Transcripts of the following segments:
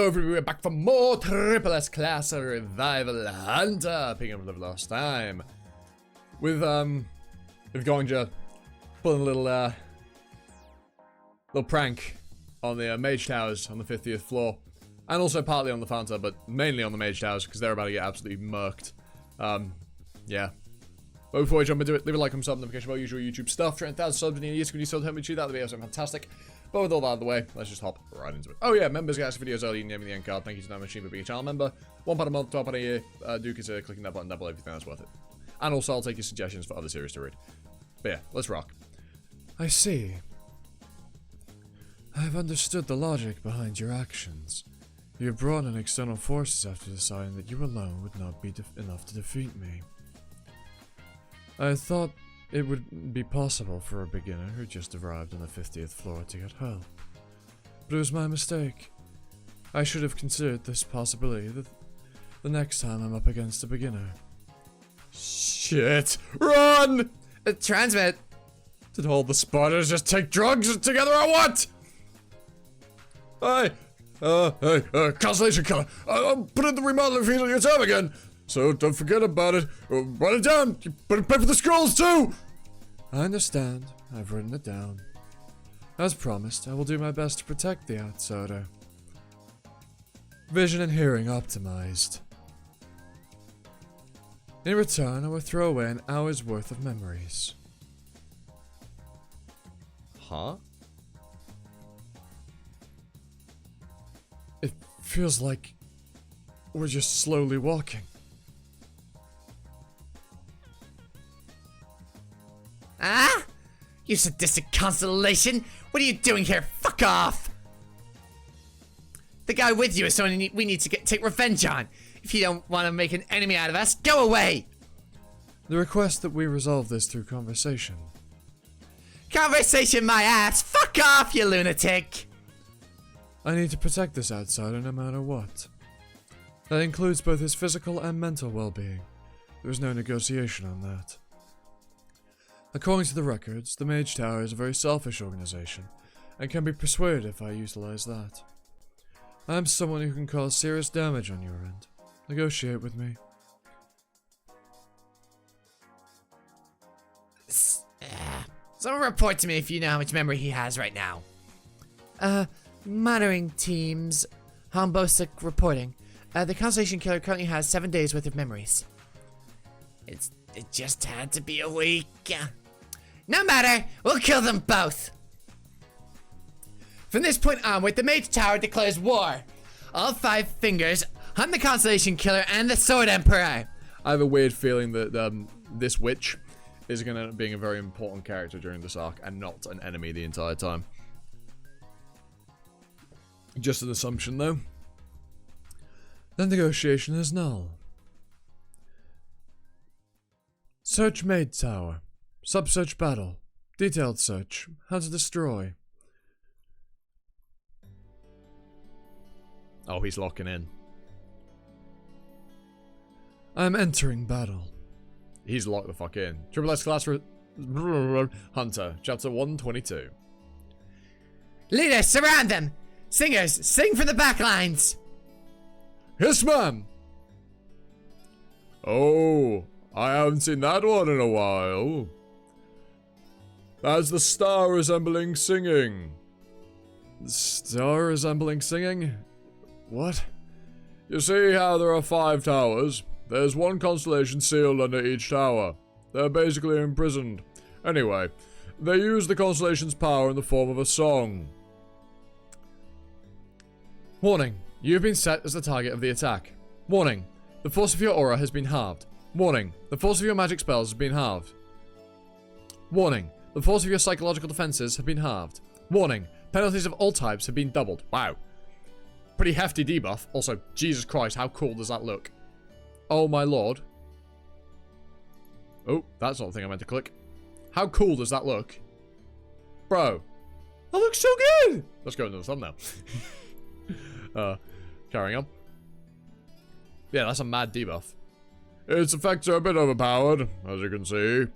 Hello everybody, we're back for more Triple S Class Revival Hunter, picking up the last time. With Gonja pulling a little prank on the Mage Towers on the 50th floor. And also partly on the Fanta, but mainly on the Mage Towers, because they're about to get absolutely murked. Yeah. But before we jump into it, leave a like, comment, sub, notification about usual YouTube stuff. 30,000 subs in a year, so when you still help me achieve that, that'd be awesome, fantastic. But with all that out of the way, let's just hop right into it. Oh yeah, members get extra videos early, you can name me the end card. Thank you to Nine Machine for being a channel member. £1 a month, £12 a year. Do consider clicking that button, double everything, that's worth it. And also, I'll take your suggestions for other series to read. But yeah, let's rock. I see. I've understood the logic behind your actions. You have brought in external forces after deciding that you alone would not be enough to defeat me. I thought it would be possible for a beginner who just arrived on the 50th floor to get help. But it was my mistake. I should have considered this possibility the next time I'm up against a beginner. Shit! Run! Transmit! Did all the spiders just take drugs together or what? Hey! Constellation Killer! I'll put in the remodeling fees on your tab again! So don't forget about it. Write it down! You better pay for the scrolls too! I understand. I've written it down. As promised, I will do my best to protect the outsider. Vision and hearing optimized. In return, I will throw away an hour's worth of memories. Huh? It feels like we're just slowly walking. Ah? You sadistic constellation! What are you doing here? Fuck off! The guy with you is someone we need to take revenge on. If you don't want to make an enemy out of us, go away! The request that we resolve this through conversation. Conversation my ass! Fuck off, you lunatic! I need to protect this outsider no matter what. That includes both his physical and mental well-being. There is no negotiation on that. According to the records, the Mage Tower is a very selfish organization, and can be persuaded if I utilize that. I am someone who can cause serious damage on your end. Negotiate with me. Someone report to me if you know how much memory he has right now. Monitoring teams. Hombosic reporting. The Constellation Killer currently has 7 days worth of memories. It just had to be a week. No matter, we'll kill them both. From this point onward, the Mage Tower declares war. All 5 fingers hunt the Constellation Killer and the Sword Emperor. I have a weird feeling that this witch is going to end up being a very important character during this arc and not an enemy the entire time. Just an assumption though. The negotiation is null. Search Maid Tower. Sub-search battle. Detailed search. How to destroy. Oh, he's locking in. I'm entering battle. He's locked the fuck in. Triple S Class Hunter, Chapter 122. Leaders, surround them! Singers, sing from the back lines! Yes, ma'am! Oh, I haven't seen that one in a while. That's the star resembling singing. Star resembling singing? What? You see how there are 5 towers? There's one constellation sealed under each tower. They're basically imprisoned. Anyway, they use the constellation's power in the form of a song. Warning, you have been set as the target of the attack. Warning, the force of your aura has been halved. Warning, the force of your magic spells has been halved. Warning, the force of your psychological defenses have been halved. Warning, penalties of all types have been doubled. Wow. Pretty hefty debuff. Also, Jesus Christ, how cool does that look? Oh my lord. Oh, that's not the thing I meant to click. How cool does that look? Bro. That looks so good! Let's go into the thumbnail. Carrying on. Yeah, that's a mad debuff. Its effects are a bit overpowered, as you can see.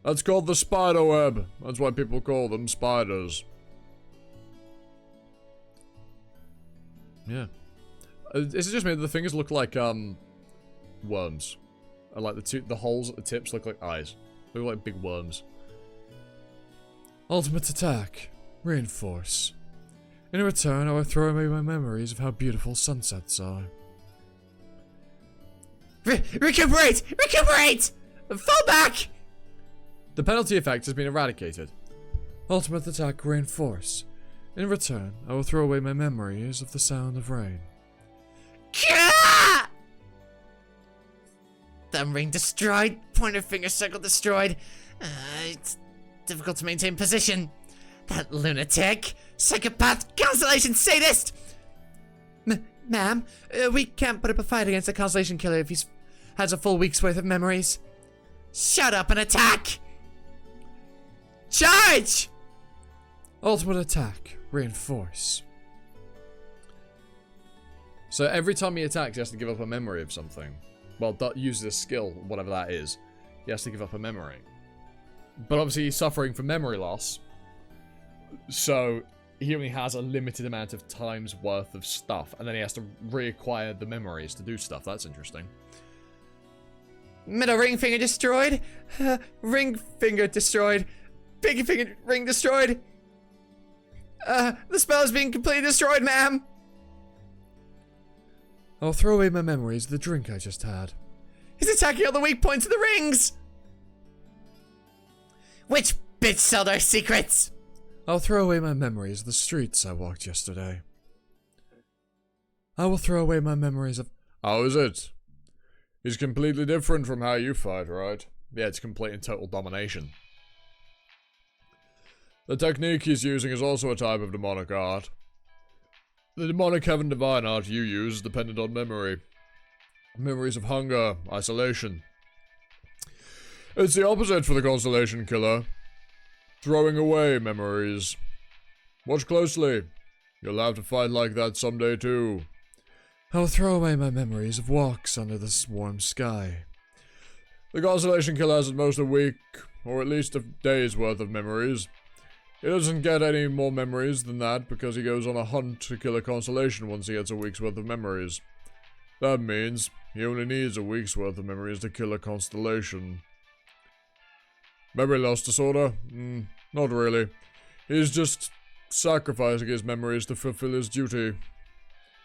That's called the spider web. That's why people call them spiders. Yeah. Is it just me that the fingers look like, worms? And like the holes at the tips look like eyes. They look like big worms. Ultimate attack. Reinforce. In return, I will throw away my memories of how beautiful sunsets are. Recuperate! Recuperate! Fall back! The penalty effect has been eradicated. Ultimate attack. Reinforce. In return, I will throw away my memories of the sound of rain. Thumb ring destroyed. Pointer finger circle destroyed. It's difficult to maintain position. That lunatic, psychopath, constellation sadist! Ma'am, we can't put up a fight against the constellation killer if he has a full week's worth of memories. Shut up and attack! Charge! Ultimate attack. Reinforce. So every time he attacks, he has to give up a memory of something. Well, uses a skill, whatever that is. He has to give up a memory. But obviously he's suffering from memory loss. So he only has a limited amount of time's worth of stuff. And then he has to reacquire the memories to do stuff. That's interesting. Middle ring finger destroyed. Ring finger destroyed. Pinky finger ring destroyed. The spell is being completely destroyed, ma'am. I'll throw away my memories of the drink I just had. He's attacking all the weak points of the rings. Which bitch sold our secrets? I'll throw away my memories of the streets I walked yesterday. I will throw away my memories of... How is it? He's completely different from how you fight, right? Yeah, it's complete and total domination. The technique he's using is also a type of demonic art. The demonic heaven divine art you use depended on memory. Memories of hunger, isolation. It's the opposite for the constellation killer. Throwing away memories. Watch closely. You'll have to fight like that someday too. I'll throw away my memories of walks under this warm sky. The constellation killer has at most a week, or at least a day's worth of memories. He doesn't get any more memories than that because he goes on a hunt to kill a constellation once he gets a week's worth of memories. That means he only needs a week's worth of memories to kill a constellation. Memory loss disorder? Not really. He's just sacrificing his memories to fulfill his duty.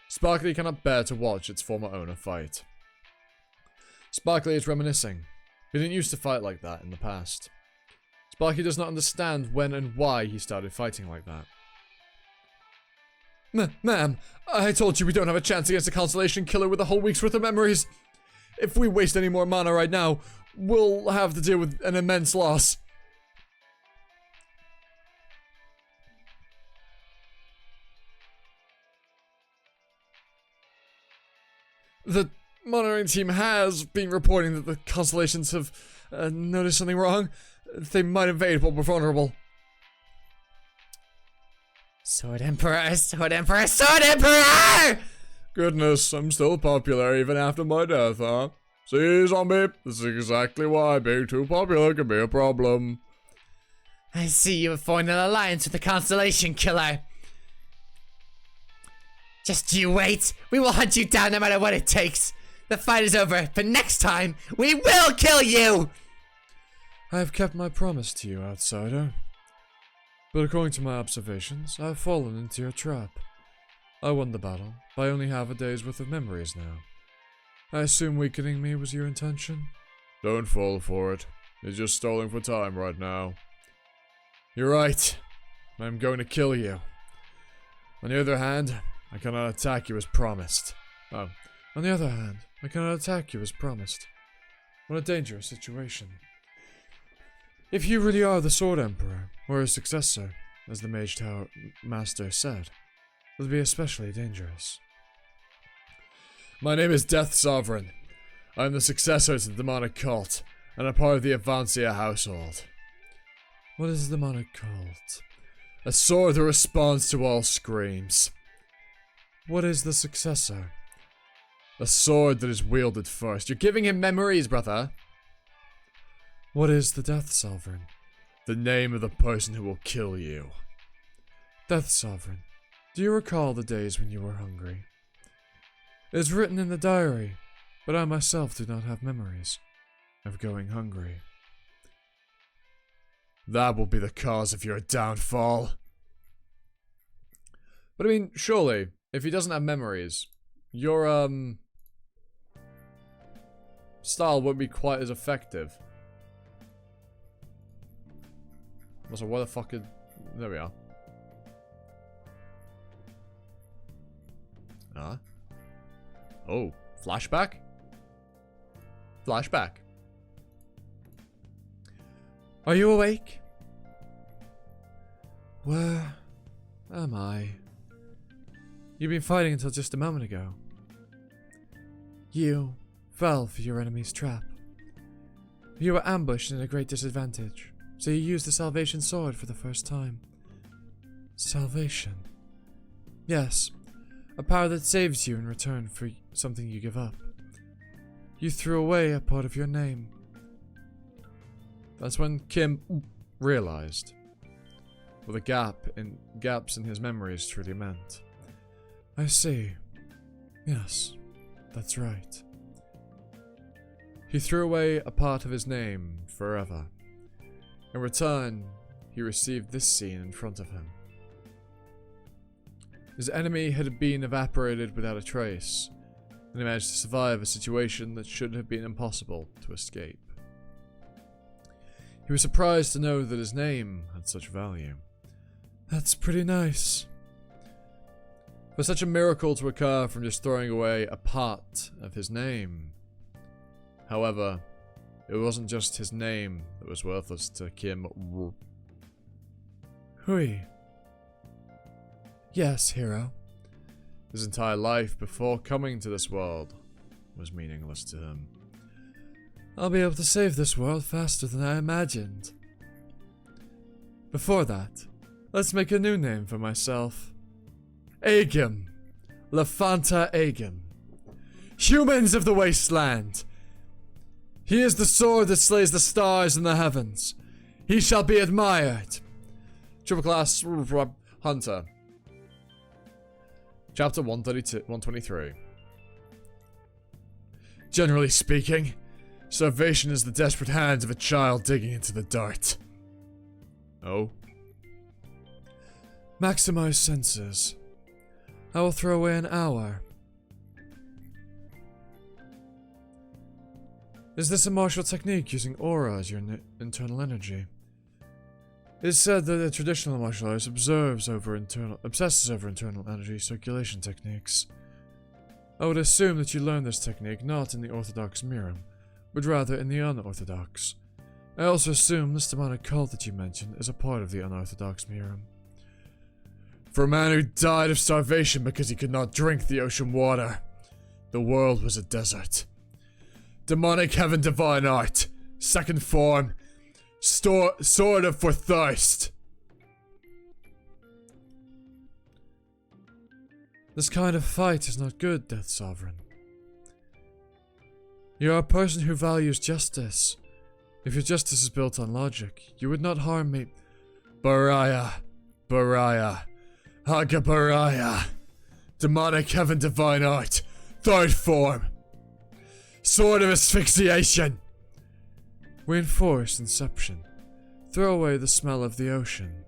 Sparkly cannot bear to watch its former owner fight. Sparkly is reminiscing. He didn't used to fight like that in the past. Sparky does not understand when and why he started fighting like that. Ma'am, I told you we don't have a chance against a constellation killer with a whole week's worth of memories. If we waste any more mana right now, we'll have to deal with an immense loss. The monitoring team has been reporting that the constellations have noticed something wrong. They might invade while we're vulnerable. Sword Emperor, Sword Emperor, Sword Emperor! Goodness, I'm still popular even after my death, huh? See, zombie, this is exactly why being too popular can be a problem. I see you have formed an alliance with the Constellation Killer. Just you wait. We will hunt you down no matter what it takes. The fight is over, but next time, we will kill you! I have kept my promise to you, outsider. But according to my observations, I have fallen into your trap. I won the battle, but I only have a day's worth of memories now. I assume weakening me was your intention? Don't fall for it. You're just stalling for time right now. You're right. I'm going to kill you. On the other hand, I cannot attack you as promised. Oh, on the other hand, I cannot attack you as promised. What a dangerous situation. If you really are the Sword Emperor, or his successor, as the Mage Tower Master said, it would be especially dangerous. My name is Death Sovereign. I am the successor to the demonic cult, and a part of the Avancia household. What is the demonic cult? A sword that responds to all screams. What is the successor? A sword that is wielded first. You're giving him memories, brother. What is the Death Sovereign? The name of the person who will kill you. Death Sovereign, do you recall the days when you were hungry? It is written in the diary, but I myself do not have memories of going hungry. That will be the cause of your downfall. But I mean, surely, if he doesn't have memories, your, style won't be quite as effective. Also, what the fuck is... There we are. Oh, flashback? Flashback. Are you awake? Where am I? You've been fighting until just a moment ago. You fell for your enemy's trap. You were ambushed at a great disadvantage, so you used the Salvation Sword for the first time. Salvation. Yes, a power that saves you in return for something you give up. You threw away a part of your name. That's when Kim realized what the gaps in his memories truly meant. I see. Yes, that's right. He threw away a part of his name forever. In return, he received this scene in front of him. His enemy had been evaporated without a trace, and he managed to survive a situation that should have been impossible to escape. He was surprised to know that his name had such value. That's pretty nice. For such a miracle to occur from just throwing away a part of his name. However, it wasn't just his name that was worthless to Kim. Hui. Yes, hero. His entire life before coming to this world was meaningless to him. I'll be able to save this world faster than I imagined. Before that, let's make a new name for myself. Agam. Lafanta Agam. Humans of the Wasteland. He is the sword that slays the stars in the heavens. He shall be admired. Triple class hunter. Chapter 123. Generally speaking, starvation is the desperate hands of a child digging into the dirt. Oh? Maximize senses. I will throw away an hour. Is this a martial technique using aura as your internal energy? It is said that the traditional martial arts obsesses over internal energy circulation techniques. I would assume that you learned this technique not in the Orthodox Miram, but rather in the unorthodox. I also assume this demonic cult that you mentioned is a part of the unorthodox Miram. For a man who died of starvation because he could not drink the ocean water, the world was a desert. Demonic heaven divine art, second form, sword of for thirst. This kind of fight is not good, Death Sovereign. You are a person who values justice. If your justice is built on logic, you would not harm me. Baraya. Haga Baraya. Demonic heaven divine art, third form. Sword of asphyxiation. Reinforce inception. Throw away the smell of the ocean.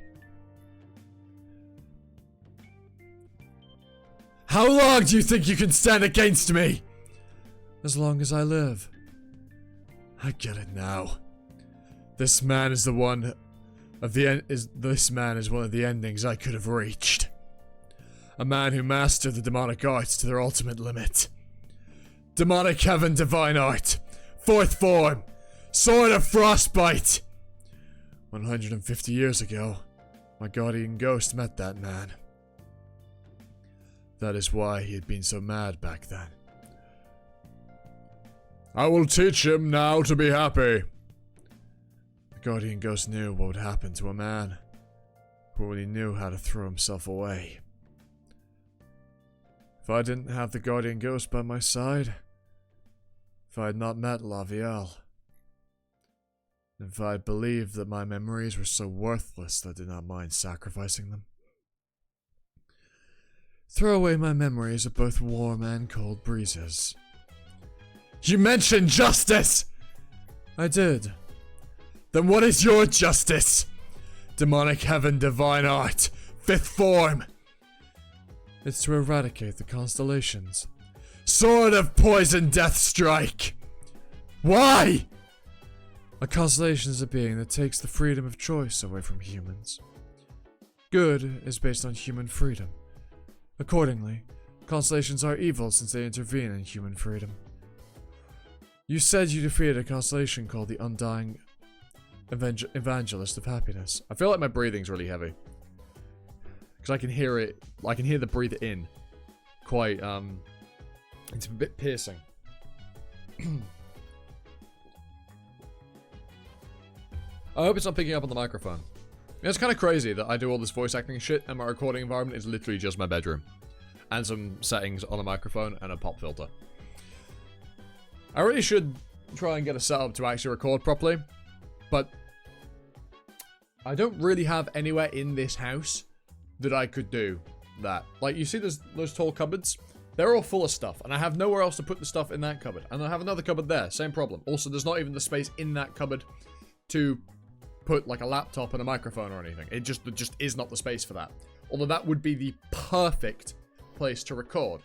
How long do you think you can stand against me? As long as I live. I get it now. This man is one of the endings I could have reached. A man who mastered the demonic arts to their ultimate limit. Demonic heaven divine art. Fourth form. Sword of frostbite. 150 years ago, my guardian ghost met that man. That is why he had been so mad back then. I will teach him now to be happy. The guardian ghost knew what would happen to a man who only knew how to throw himself away. If I didn't have the guardian ghost by my side, if I had not met Lavielle, if I had believed that my memories were so worthless that I did not mind sacrificing them, Throw away my memories of both warm and cold breezes. You mentioned justice! I did. Then what is your justice? Demonic heaven, divine art, fifth form. It's to eradicate the constellations. Sword of poison, death strike. Why? A constellation is a being that takes the freedom of choice away from humans. Good is based on human freedom. Accordingly, constellations are evil since they intervene in human freedom. You said you defeated a constellation called the Undying Evangelist of Happiness. I feel like my breathing's really heavy. Because I can hear it, I can hear the breathe in. Quite, it's a bit piercing. I hope it's not picking up on the microphone. It's kind of crazy that I do all this voice acting shit and my recording environment is literally just my bedroom. And some settings on a microphone and a pop filter. I really should try and get a setup to actually record properly. But I don't really have anywhere in this house that I could do that. Like, you see those tall cupboards? They're all full of stuff. And I have nowhere else to put the stuff in that cupboard. And I have another cupboard there. Same problem. Also, there's not even the space in that cupboard to put like a laptop and a microphone or anything. It just is not the space for that. Although that would be the perfect place to record.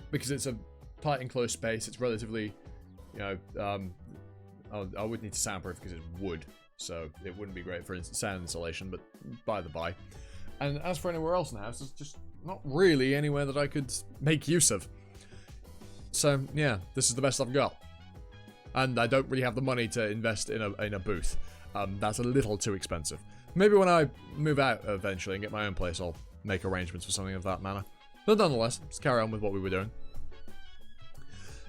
Because it's a tight enclosed space. It's relatively, you know, I would need to soundproof because it's wood. So it wouldn't be great for sound insulation, but by the by. And as for anywhere else in the house, there's just not really anywhere that I could make use of. So yeah, this is the best I've got. And I don't really have the money to invest in a booth. That's a little too expensive. Maybe when I move out eventually and get my own place, I'll make arrangements for something of that manner. But nonetheless, let's carry on with what we were doing.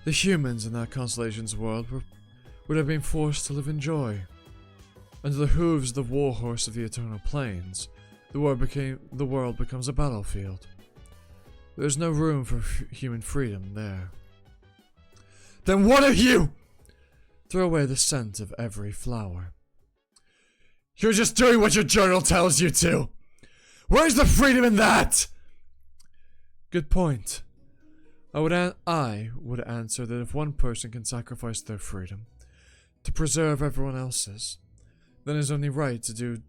The humans in that constellation's world would have been forced to live in joy. Under the hooves of the warhorse of the eternal plains, the world becomes a battlefield. There's no room for human freedom there. Then what are you? Throw away the scent of every flower. You're just doing what your journal tells you to. Where's the freedom in that? Good point. I would answer that if one person can sacrifice their freedom to preserve everyone else's, then it is only right that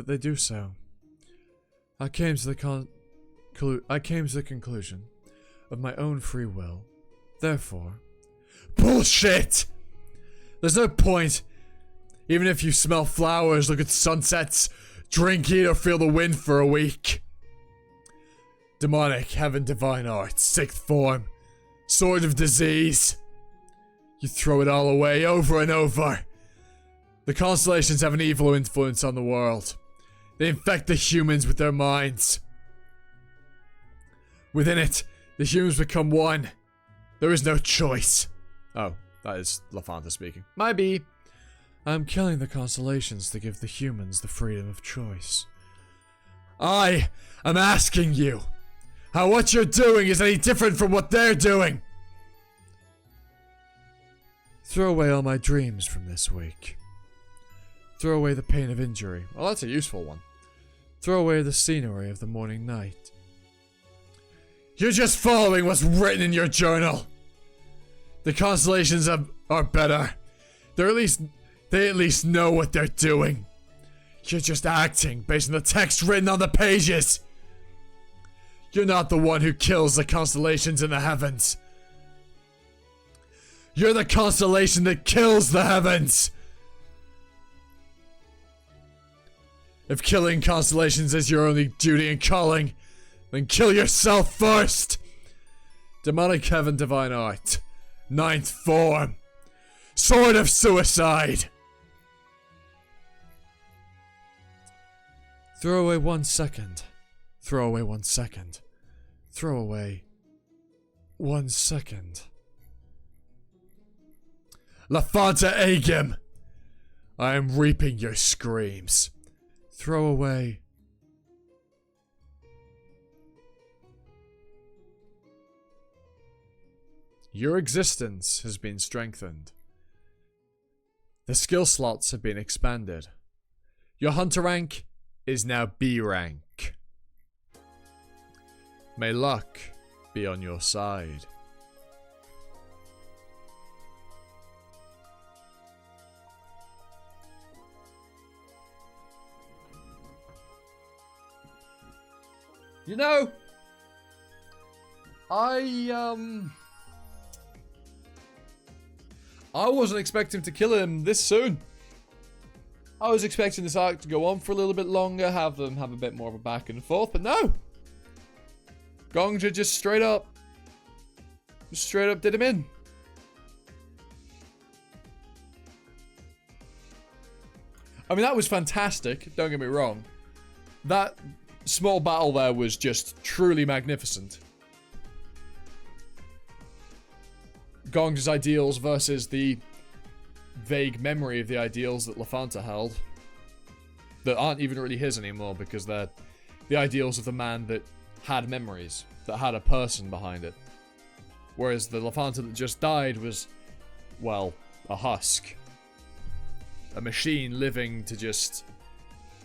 they do so. I came to the conclusion of my own free will. Therefore, bullshit! There's no point. Even if you smell flowers, look at sunsets, drink, eat, or feel the wind for a week. Demonic, heaven, divine art, sixth form, sword of disease. You throw it all away over and over. The constellations have an evil influence on the world. They infect the humans with their minds. Within it, the humans become one. There is no choice. Oh, that is LaFanta speaking. Maybe. I'm killing the constellations to give the humans the freedom of choice. I am asking you how what you're doing is any different from what they're doing. Throw away all my dreams from this week. Throw away the pain of injury. Oh, that's a useful one. Throw away the scenery of the morning night. You're just following what's written in your journal. The constellations are better. They at least know what they're doing. You're just acting based on the text written on the pages. You're not the one who kills the constellations in the heavens. You're the constellation that kills the heavens. If killing constellations is your only duty and calling, then kill yourself first. Demonic heaven, divine art. Ninth form. Sword of suicide. Throw away 1 second. Throw away 1 second. Throw away 1 second. LaFanta Agim! I am reaping your screams. Throw away. Your existence has been strengthened. The skill slots have been expanded. Your hunter rank is now B rank. May luck be on your side. You know, I wasn't expecting to kill him this soon. I was expecting this arc to go on for a little bit longer, have them have a bit more of a back and forth, but no. Gongja just straight up did him in. I mean, that was fantastic, don't get me wrong. That small battle there was just truly magnificent. Gongja's ideals versus the vague memory of the ideals that Lafanta held. That aren't even really his anymore because they're the ideals of the man that had memories, that had a person behind it. Whereas the Lafanta that just died was, well, a husk. A machine living to just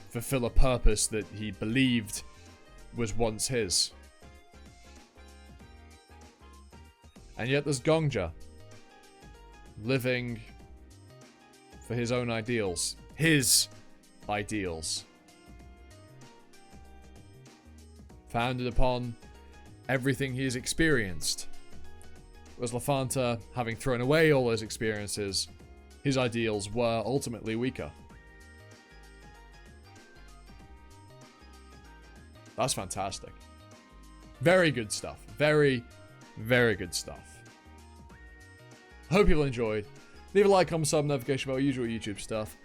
fulfill a purpose that he believed was once his. And yet there's Gongja, living for his own ideals. His ideals. Founded upon everything he has experienced. Whereas Lafanta, having thrown away all those experiences, his ideals were ultimately weaker. That's fantastic. Very good stuff. Very, very good stuff. Hope you all enjoyed. Leave a like, comment, sub, notification bell, usual YouTube stuff.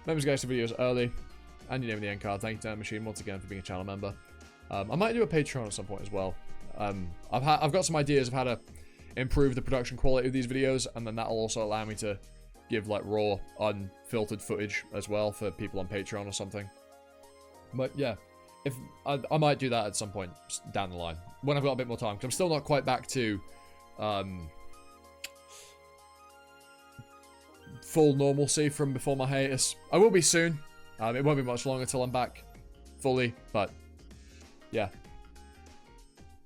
Remember to get extra videos early. And your name in the end card. Thank you, Dan Machine, once again for being a channel member. I might do a Patreon at some point as well. I've got some ideas of how to improve the production quality of these videos, and then that'll also allow me to give like raw, unfiltered footage as well for people on Patreon or something. But yeah, if I might do that at some point down the line when I've got a bit more time, because I'm still not quite back to full normalcy from before my hiatus. I will be soon. It won't be much longer till I'm back fully, but yeah,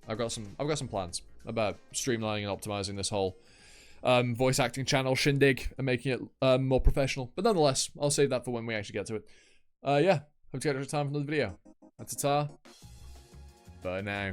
I've got some plans about streamlining and optimizing this whole voice acting channel shindig and making it more professional. But nonetheless, I'll save that for when we actually get to it. Yeah, hope to get extra time for another video. That's a ta. Bye now.